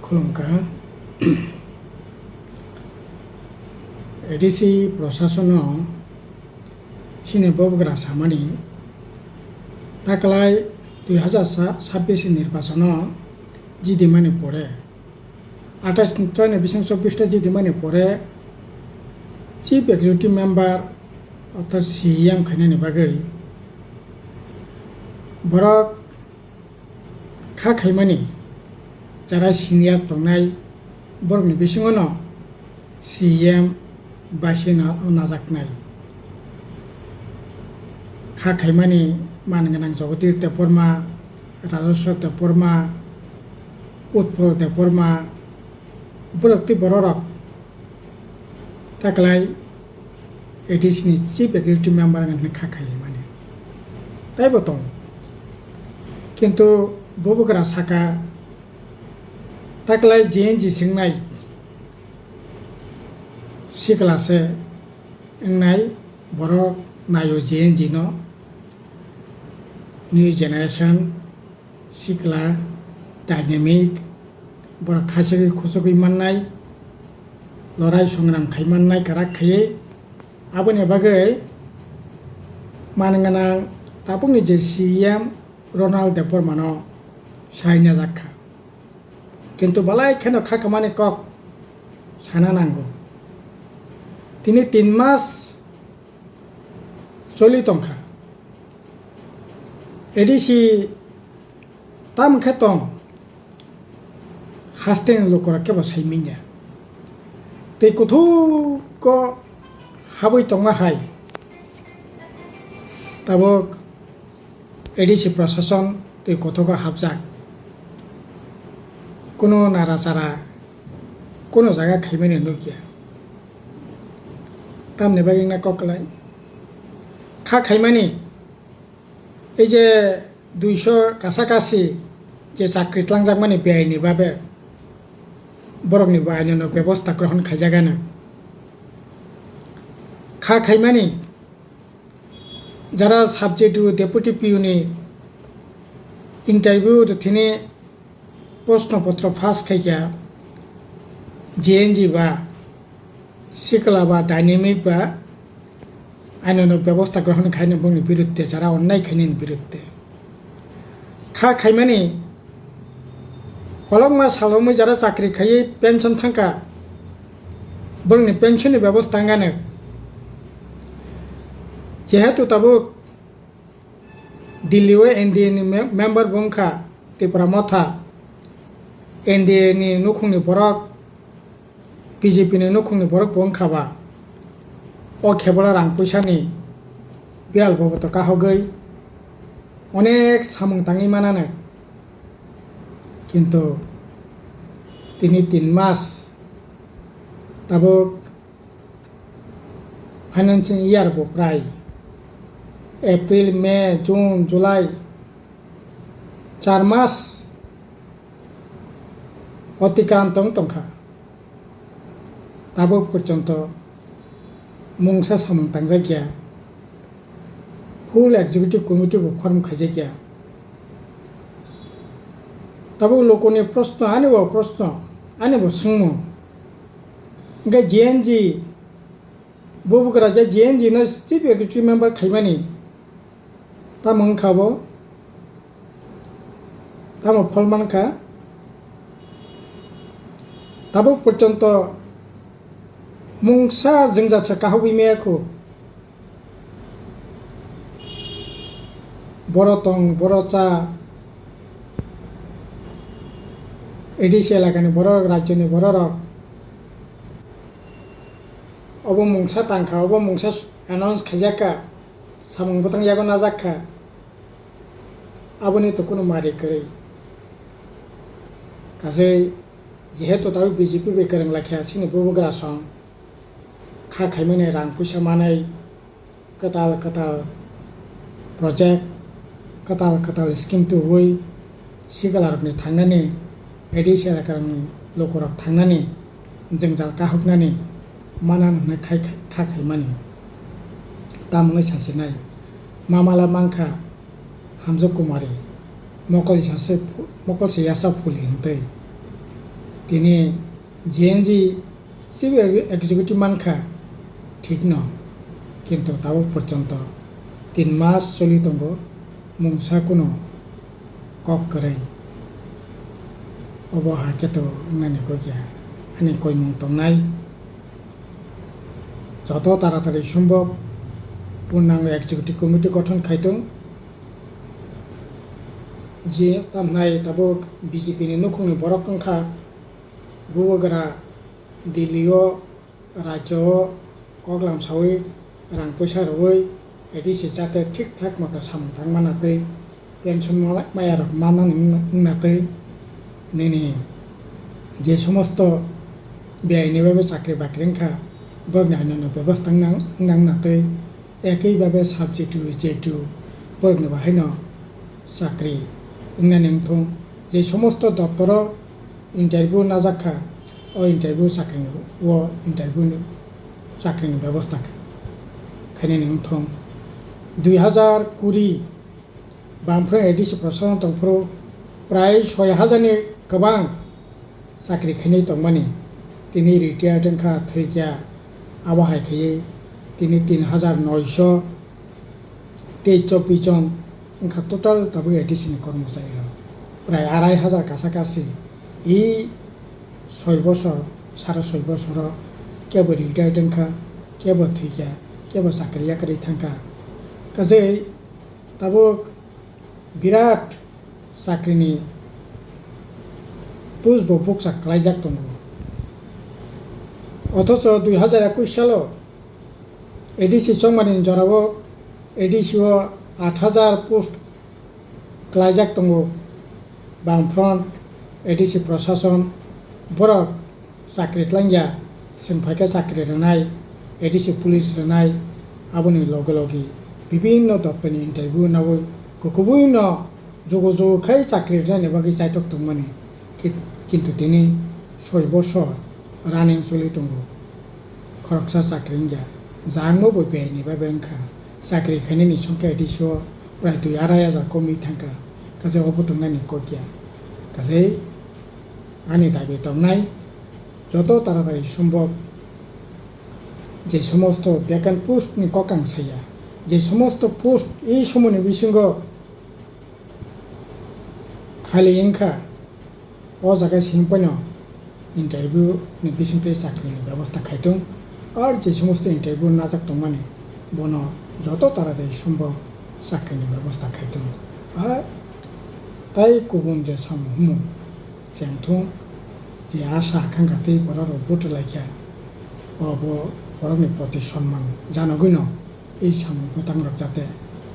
खुलुमखा ADC प्रशासन सिने बबग्रा सामानि ताकलाय 2026 निर्वाचन जिदिमानि परे 28 बिसां 24 जिदिमानि परे चिफ एक्जिकिउटिव मेम्बार अर्थात सीएम खायनायनि बागै बरक खा खायमानि যারা সিনিয়র তংনাই বরকনি বিসিङावनो सीएम बासि नाजाकनाय खा खायमानि मानगोनां जगदीश देबबर्मा राजेश्वर देबबर्मा उत्पल देबबर्मा बरकति बररक ताकलाय एडिसिनि चिफ एक्जिकिउटिव मेम्बार होननानै खा खायमानि ताइबो दं किन्तु बबग्रा साका ताकलाय जेएनजी सिंनाय सिक्लासे इंनाय बरक नायो जेएनजी नो न्यू जेनेरेशन सिक्ला डायनेमिक बरक खासे खुसुगै माननाय लराय संग्राम खायमाननाय काराक खायै आबोनि बागै मानगोनां ताबुंनि जे सीएम रनाल्ड देबबर्मानो सायना जाखा किन्तु बालाय खेनो खा खामानि कक साना नांगौ তিনি 3 মাস চলি তংখা एडिसि ताम खेतং हास्टें लोकरा केबो साइमिन्या तै कुथुक हाबै तंगा हाय ताबक एडिसि प्रशासन तै कथक हाबजाक কোনো নাড়াচাড়া কোনো জায়গা খাইমানি নকিয়া তামনে বাগিং না ককলাই খা খাইমানি এই যে 200 কাছাকাছি যে চাকরি লাংজাক মানে বেআইনি ভাবে বরকনি আইন ব্যবস্থা গ্রহণ খাইজাগানো খা খাইমানি যারা সাবজেক্ট ডেপুটি পিউনি ইন্টারভিউ তিনি प्रश्नपत्र फास खायया जेएनजी बा सिकला बा डायनेमिक बा आइननो व्यवस्था ग्रहण खायनो बुंनि बिरुद्धे जारा अन्याय खायनि बिरुद्धे खा खायमानि कलमा सालमै जारा चाकरि खायै पेन्सन थांका बुंनि पेन्सननि व्यवस्था गानो जेहेतु ताबो दिल्लीव एनडीए मेम्बर बुंखा त्रिपुरा मथा एनडीए नि नुखुंनि बरक बीजेपी नि नुखुंनि बरक बंखाबा अ खेबला रां पैसानि बेल बबत काहगै अनेक सामुं ताङै मानानो किन्तु তিনি 3 मास ताबो फाइनेंशियल इयार बो प्राय एप्रिल मे जून जुलाई 4 मास অতিক্রান্তং তংখা তাবো পর্যন্ত মুংসা সামন্তাং জায়গা ফুল এক্সিকিউটিভ কমিটি ফর্ম খাইজায়গা তাবো লোকনি প্রশ্ন আনেব সোंमो गे जेएनजी बबग्रा जे जेएनजी नो चिफ एक्जिकिउटिव मेम्बार खायमानि ता मंखाबो तामो फलमानखा ताबो पर्यंत मुंसा जोंजाथा काहबैमेयाखौ बरतं बरचा एडिसि एलाकानि बर राज्यनि बररक अब मुंसा तांखा अब मुंसा एनाउन्स खायजाका सामुं बतंग यागो नाजाखा आबोनि तो कोनो मारि करै गासै जेहेतु ताबो बीजेपी बेकरं लाखिया सिनि बबग्रा सं खा खायमानि रां पैसा मानाय कताल प्रजेक्ट कताल स्किम तो हुई सिगालारकनि थांनानै एडिसि एलाकानि लोकरक थांनानै जोंजाल काहकनानै मानान होननाय खा खायमानि तामुङै सासेनाय मामाला मांखा हामजो कुमारी मकलसे यासा फुलि हंतै তিনি জিএনজি চিফ এক্সিকিউটিভ মানখা ঠিক ন কিন্তু তাও পর্যন্ত 3 মাস চলি দङ मुंसा कुनो कक करे अब हाकेतो नानी को क्या आनी कोई मुं तंगनाय যত তাড়াতাড়ি সম্ভব পূর্ণাঙ্গ এক্সিকিউটিভ কমিটি গঠন খাইতং যে তামনাই তাবো বিজেপি नि नुखुंनि बरक कंखा बुबगरा दिल्लीओ राज्योओ कगलाम सावै रां पैसा रवै एडिसि जाते ठीक ठाक मतो सामथां मानातै पेंशन मायारक मानानै उंनातै नेनि जे समस्त बेआइनिभाবে চাকরি বাকরিংখা बरनायनो व्यवस्था नांनातै एकैभाবে साबजेक्ट जेटु बरनो बाहायनो চাকরি उंनानै थं जे समस्त दप्तर इंटरव्यू नाजाखा ओ इंटरव्यू चाकरिनि ओ इंटरव्यू चाकरिनि व्यवस्था खायनो थं 2020 बामफ्राय एडिसि प्रशासन दंफ्रो प्राय 6000 नि गोबां चाकरि खायनाय दंमानि तिनि रिटायार्ड दोंखा थैया आबाहाय खायै तिनि 3924 जन ओंखा टोटाल दाबो एडिसिनि कर्मचारी प्राय 2500 काछाकाछि इ 6 বছর 6.5 বছর केबो रिटायार्ड दोंखा केबो थैया केबो चाकरि याकरि थांखा गासै दाबो बिराट चाकरिनि पुष्प बुकसा खालायजाक दङ अथच 2021 सालाव एडिसि संमानि जराव एडिसिओ 8000 पोस्ट खालायजाक दङ बामफ्रन्ट एडिसि प्रशासन बरक चाकरि tlangya सिनफायखा चाकरि रोनाय एडिसि पुलिस रोनाय आबोनि लगे लगे विभिन्न दप्तरनि इंटरव्यू नावै गुबुन जगजखाय चाकरि जानो बागै जायतक दंमानि किन्तु दिनै 6 বছর रानिं चलि दङ खरकसा चाकरि गया जांबो बयनि बाबे ओंखा चाकरि खायनायनि संख्या एडिसिओ प्राय 2,500 कमि थांखा गासै अबोतंनायनि कगिया गासै आंनि दाबि दंनाय যত তাড়াতাড়ি সম্ভব যে সমস্ত ভ্যাকেন্ট পোস্টनि ककांसाया যে সমস্ত পোস্ট এই সময়नि बिसंग खालि इंखा अ जायगा सिंपनो इंटरव्यूनि बिसंगे चाकरिनि व्यवस्था खायदों और जे समस्त इंटरव्यू नाजाक दंमानि बनो যত তাড়াতাড়ি সম্ভব চাকরিनि व्यवस्था खायदों और ताई गुबुन जे सामु जेंथं जे आशा आकांक्षाते बरर भोट लायखा अब बरनि प्रति सम्मान जानगैन এই सामु भोटांरक जाते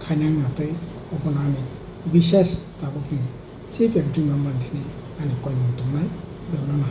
खायनांनातै अबनानि विशेष दाबुनि चिफ एक्टिंग मेम्बारनि आंनि कयमं दंनाय बेवनो